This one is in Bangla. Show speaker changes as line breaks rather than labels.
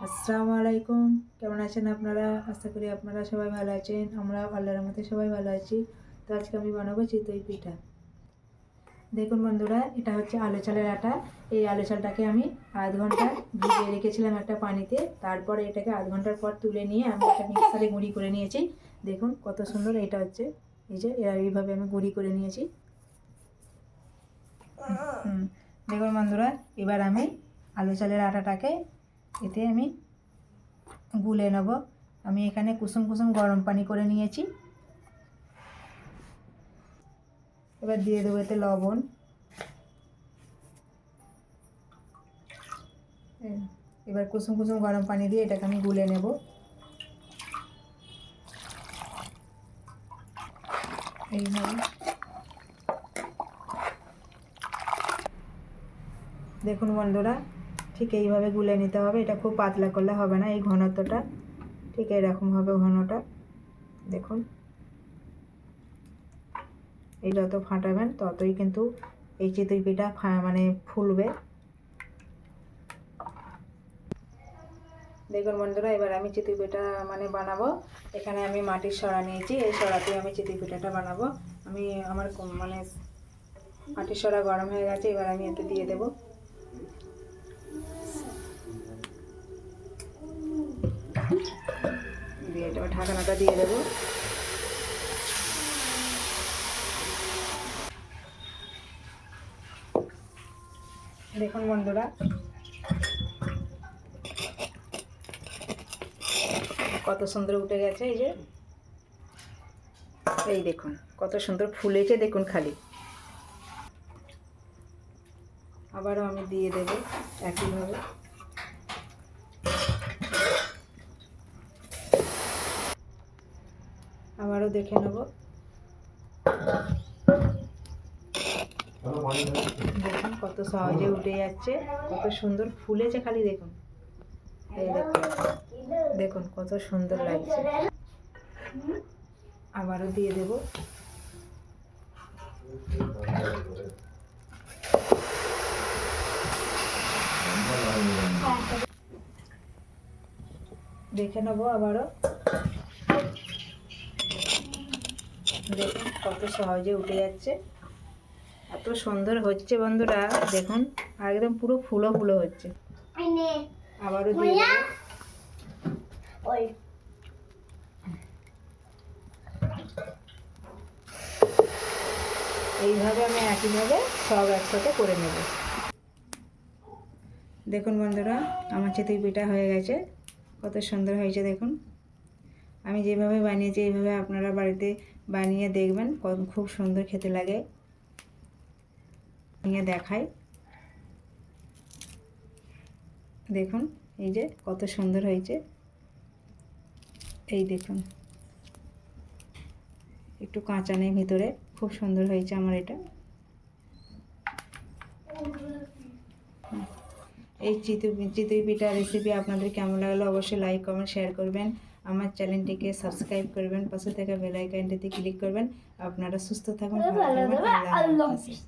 আসসালামু আলাইকুম। কেমন আছেন আপনারা? আশা করি আপনারা সবাই ভালো আছেন। আমরা আল্লাহর রহমতে সবাই ভালো আছি। তো আজকে আমি বানাবো চিতই পিঠা। দেখুন বন্ধুরা, এটা হচ্ছে আলু চালের আটা। এই আলু চালটাকে আমি আধ ঘন্টা ভিজিয়ে রেখেছিলাম একটা পানিতে। তারপরে এটাকে আধ ঘন্টার পর তুলে নিয়ে আমি একটা মিক্সারে গুঁড়ি করে নিয়েছি। দেখুন কত সুন্দর এটা হচ্ছে। এই যে এইভাবে আমি গুঁড়ি করে নিয়েছি। দেখুন বন্ধুরা, এবার আমি আলু চালের আটাটাকে এতে আমি গুলে নেব। আমি এখানে কুসুম কুসুম গরম পানি করে নিয়েছি। এবার দিয়ে দেবো এতে লবণ। এবার কুসুম কুসুম গরম পানি দিয়ে এটাকে আমি গুলে নেব। এইভাবে দেখুন বন্ধুরা, ঠিক এইভাবে গুলে নিতে হবে। এটা খুব পাতলা করলে হবে না, এই ঘনত্বটা ঠিক এরকম হবে ঘনটা। দেখুন, এই যত ফাটাবেন ততই কিন্তু এই চিতই পিঠা মানে ফুলবে। দেখুন বন্ধুরা, এবার আমি চিতই পিঠা মানে বানাবো। এখানে আমি মাটির সরা নিয়েছি, এই সরাতে আমি চিতই পিঠাটা বানাবো। আমার মানে মাটির সরা গরম হয়ে গেছে, এবার আমি এতে দিয়ে দেবো। দিয়ে এটা ঢাকনাটা দিয়ে দেবো। দেখুন বন্ধুরা, কত সুন্দর উঠে গেছে। এই দেখুন কত সুন্দর ফুলেছে, দেখুন খালি। আবারও আমি দিয়ে দেবো একইভাবে। আবারও দেখে নেব। দেখুন কত সহজে উঠে যাচ্ছে, কত সুন্দর ফুলেছে খালি। দেখুন, এই দেখুন, দেখুন কত সুন্দর লাগছে। আবারও দিয়ে দেব। দেখে নেবো আবারও। দেখুন কত সহজে উঠে যাচ্ছে, এত সুন্দর হচ্ছে বন্ধুরা। দেখুন একদম পুরো ফুলো ফুলো হচ্ছে। আবারও দিয়ে দেবো। এইভাবে আমি একইভাবে সব একসাথে করে নেব। দেখুন বন্ধুরা, আমার চিতই পিঠা হয়ে গেছে, কত সুন্দর হয়েছে। দেখুন আমি যেভাবে বানিয়েছি এইভাবে আপনারা বাড়িতে বানিয়ে দেখবেন, খুব সুন্দর খেতে লাগে। নিয়ে দেখাই। দেখুন এই যে কত সুন্দর হয়েছে। এই দেখুন একটু কাঁচা নেই ভিতরে, খুব সুন্দর হয়েছে আমার এটা। এই চিতই পিঠা রেসিপি আপনাদের কেমন লাগলো অবশ্যই লাইক কমেন্ট শেয়ার করবেন। আমার চ্যানেলটিকে সাবস্ক্রাইব করবেন, পাশে থাকা বেল আইকনটিতে ক্লিক করবেন। আপনারা সুস্থ থাকুন, ভালো থাকবেন। আল্লাহ হাফেজ।